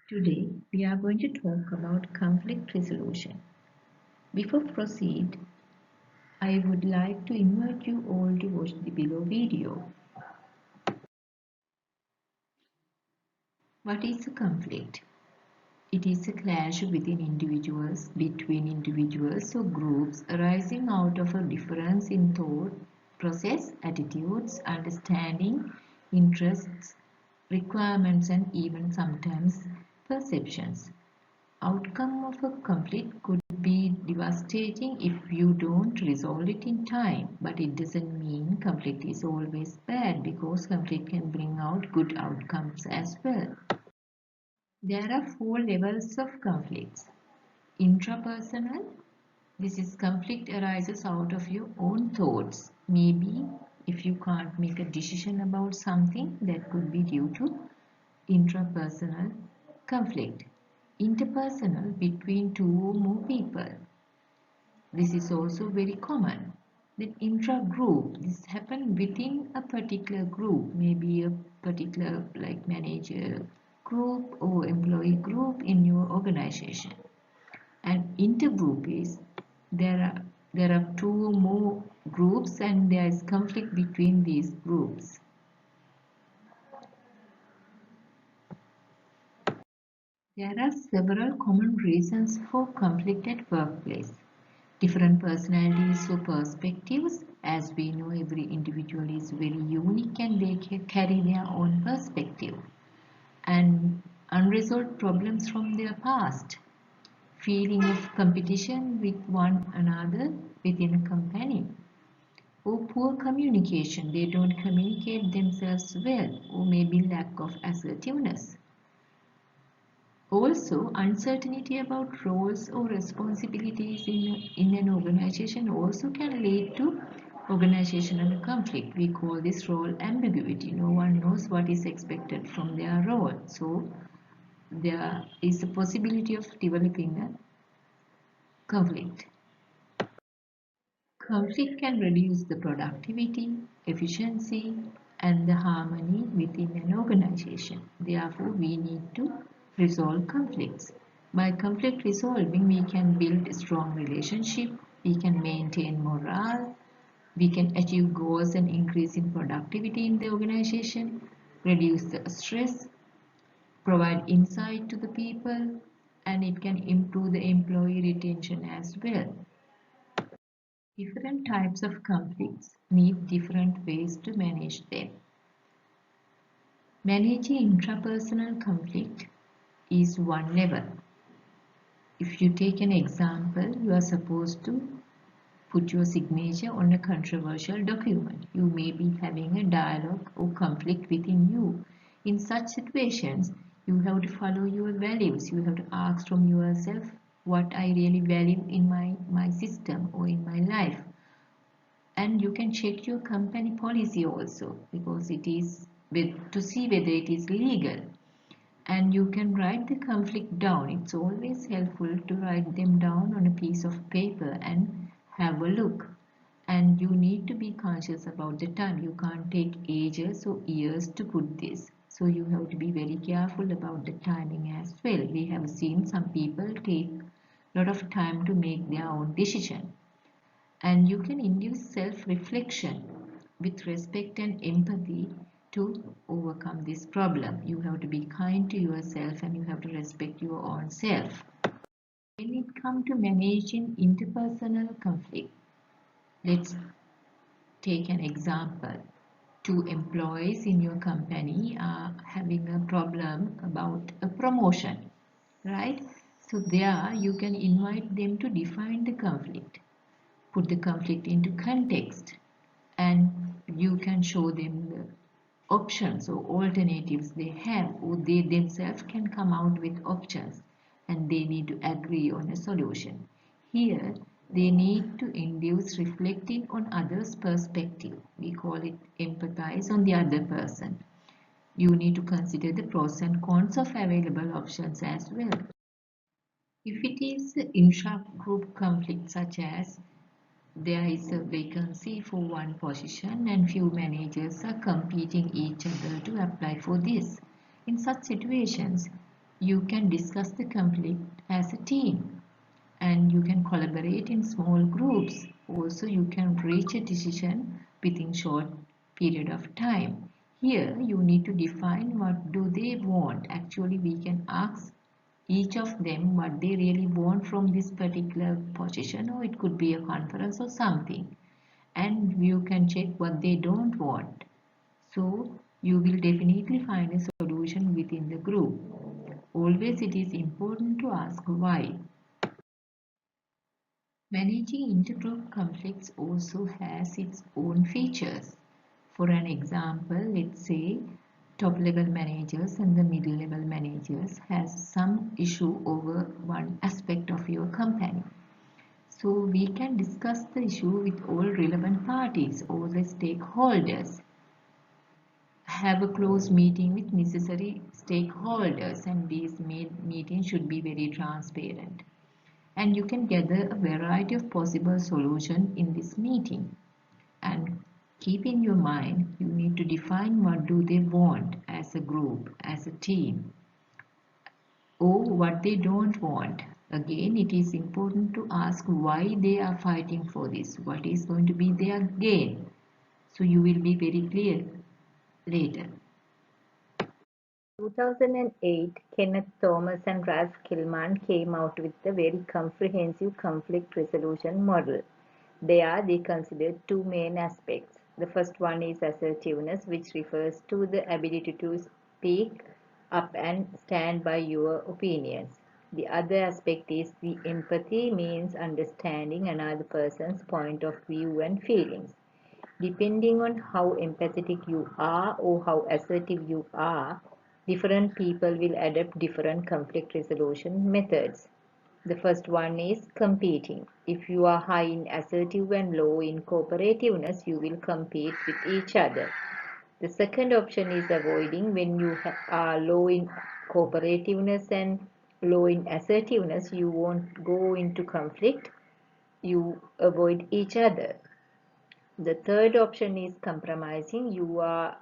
Today, we are going to talk about conflict resolution. Before proceed, I would like to invite you all to watch the below video. What is a conflict? It is a clash within individuals, between individuals or groups arising out of a difference in thought, process, attitudes, understanding, interests, requirements, and even sometimes perceptions. Outcome of a conflict could be devastating if you don't resolve it in time, but it doesn't mean conflict is always bad because conflict can bring out good outcomes as well. There are four levels of conflicts. Intrapersonal, this is conflict arises out of your own thoughts. Maybe if you can't make a decision about something, that could be due to intrapersonal conflict. Interpersonal, between two or more people. This is also very common. Then intra-group, this happens within a particular group, maybe a particular like manager group or employee group in your organization. And intergroup is there are two or more groups and there is conflict between these groups. There are several common reasons for conflict at workplace. Different personalities or perspectives. As we know, every individual is very unique and they carry their own perspective. And unresolved problems from their past. Feeling of competition with one another within a company. Or poor communication. They don't communicate themselves well, or maybe lack of assertiveness. Also, uncertainty about roles or responsibilities in an organization also can lead to organizational conflict. We call this role ambiguity. No one knows what is expected from their role. So, there is a possibility of developing a conflict. Conflict can reduce the productivity, efficiency, and the harmony within an organization. Therefore, we need to resolve conflicts. By conflict resolving, we can build a strong relationship, we can maintain morale, we can achieve goals and increase in productivity in the organization, reduce the stress, provide insight to the people, and it can improve the employee retention as well. Different types of conflicts need different ways to manage them. Managing intrapersonal conflict is one level. If you take an example, you are supposed to put your signature on a controversial document. You may be having a dialogue or conflict within you. In such situations, you have to follow your values. You have to ask from yourself what I really value in my system or in my life. And you can check your company policy also because it is to see whether it is legal. And you can write the conflict down. It's always helpful to write them down on a piece of paper and have a look. And you need to be conscious about the time. You can't take ages or years to put this. So you have to be very careful about the timing as well. We have seen some people take a lot of time to make their own decision. And you can induce self-reflection with respect and empathy to overcome this problem. You have to be kind to yourself and you have to respect your own self. When it comes to managing interpersonal conflict, let's take an example. Two employees in your company are having a problem about a promotion, right? So there you can invite them to define the conflict, put the conflict into context, and you can show them the options or alternatives they have, or they themselves can come out with options and they need to agree on a solution. Here they need to induce reflecting on others' perspective. We call it empathize on the other person. You need to consider the pros and cons of available options as well. If it is intra-group conflict such as there is a vacancy for one position and few managers are competing each other to apply for this. In such situations, You can discuss the conflict as a team and you can collaborate in small groups. Also, you can reach a decision within short period of time. Here, you need to define what do they want. Actually, we can ask each of them what they really want from this particular position, or it could be a conference or something. And you can check what they don't want. So, you will definitely find a solution within the group. Always it is important to ask why. Managing intergroup conflicts also has its own features. For an example, let's say top level managers and the middle level managers has some issue over one aspect of your company. So we can discuss the issue with all relevant parties, all the stakeholders. Have a close meeting with necessary stakeholders, and these meetings should be very transparent. And you can gather a variety of possible solutions in this meeting. And keep in your mind, you need to define what do they want as a group, as a team, or what they don't want. Again, it is important to ask why they are fighting for this, what is going to be their gain. So you will be very clear later. 2008, Kenneth Thomas and Ralph Kilman came out with a very comprehensive conflict resolution model. They considered two main aspects. The first one is assertiveness, which refers to the ability to speak up and stand by your opinions. The other aspect is the empathy, means understanding another person's point of view and feelings. Depending on how empathetic you are or how assertive you are, different people will adopt different conflict resolution methods. The first one is competing. If you are high in assertive and low in cooperativeness, you will compete with each other. The second option is avoiding. When you are low in cooperativeness and low in assertiveness, you won't go into conflict, you avoid each other. The third option is compromising. You are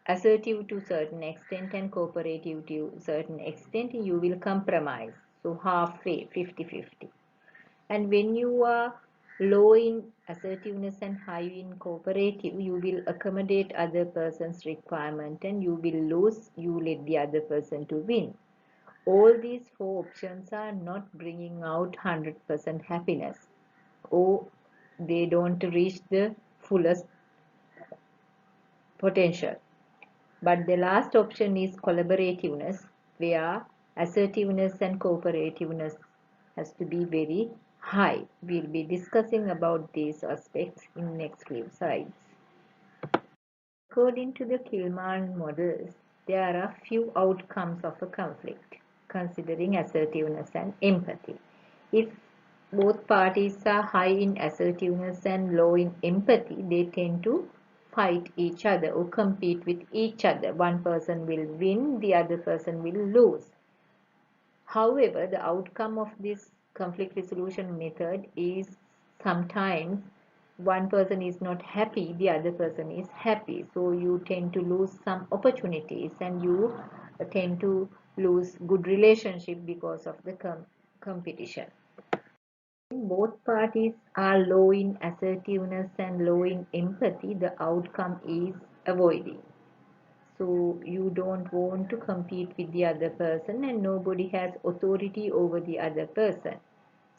assertive to certain extent and cooperative to certain extent. You will compromise. So halfway, 50-50. And when you are low in assertiveness and high in cooperative, you will accommodate other person's requirement and you will lose. You let the other person to win. All these four options are not bringing out 100% happiness, or they don't reach the fullest potential. But the last option is collaborativeness, where assertiveness and cooperativeness has to be very high. We'll be discussing about these aspects in next few slides. According to the Kilman models, there are few outcomes of a conflict, considering assertiveness and empathy. If both parties are high in assertiveness and low in empathy, they tend to fight each other or compete with each other. One person will win, the other person will lose. However, the outcome of this conflict resolution method is sometimes one person is not happy, the other person is happy. So you tend to lose some opportunities and you tend to lose good relationship because of the competition. Both parties are low in assertiveness and low in empathy, the outcome is avoiding. So you don't want to compete with the other person and nobody has authority over the other person.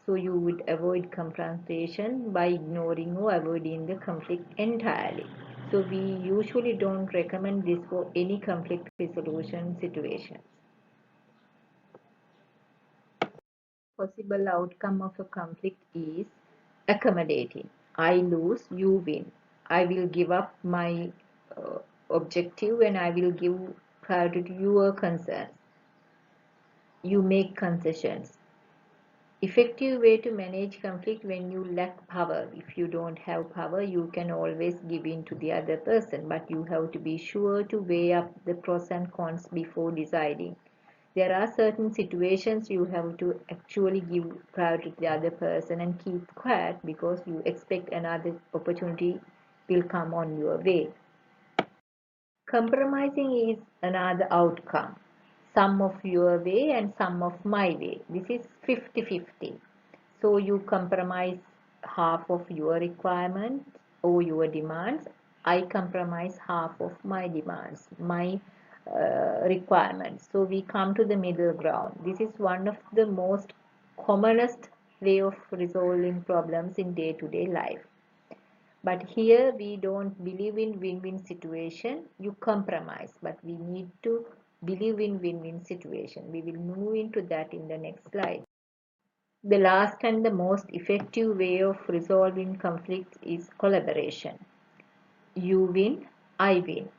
So you would avoid confrontation by ignoring or avoiding the conflict entirely. So we usually don't recommend this for any conflict resolution situations. Possible outcome of a conflict is accommodating. I lose, you win. I will give up my objective and I will give priority to your concerns. You make concessions. Effective way to manage conflict when you lack power. If you don't have power, you can always give in to the other person, but you have to be sure to weigh up the pros and cons before deciding. There are certain situations you have to actually give priority to the other person and keep quiet because you expect another opportunity will come on your way. Compromising is another outcome. some of your way and some of my way. This is 50-50. So you compromise half of your requirements or your demands. I compromise half of my demands, my requirements. So we come to the middle ground. This is one of the most commonest way of resolving problems in day-to-day life. But here we don't believe in win-win situation. You compromise, but we need to believe in win-win situation. We will move into that in the next slide. The last and the most effective way of resolving conflicts is collaboration. You win, I win.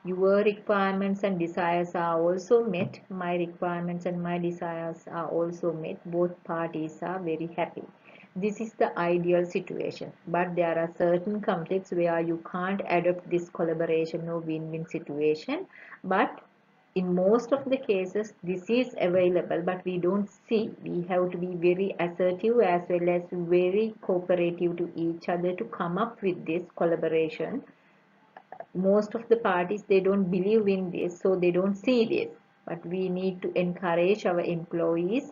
Your requirements and desires are also met. My requirements and my desires are also met. Both parties are very happy. This is the ideal situation. But there are certain conflicts where you can't adopt this collaboration or win-win situation. But in most of the cases, this is available, but we don't see. We have to be very assertive as well as very cooperative to each other to come up with this collaboration. Most of the parties, they don't believe in this, so they don't see this, but we need to encourage our employees,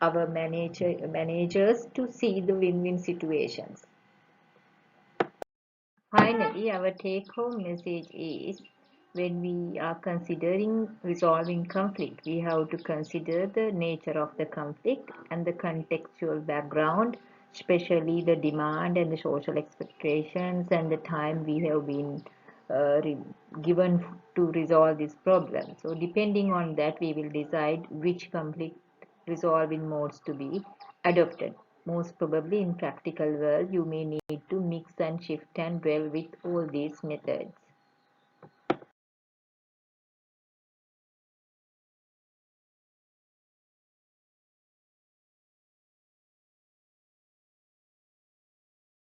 our managers to see the win-win situations. Finally, our take-home message is, when we are considering resolving conflict, we have to consider the nature of the conflict and the contextual background, especially the demand and the social expectations and the time we have been given to resolve this problem. So depending on that, we will decide which conflict resolving modes to be adopted. Most probably in practical world, you may need to mix and shift and dwell with all these methods.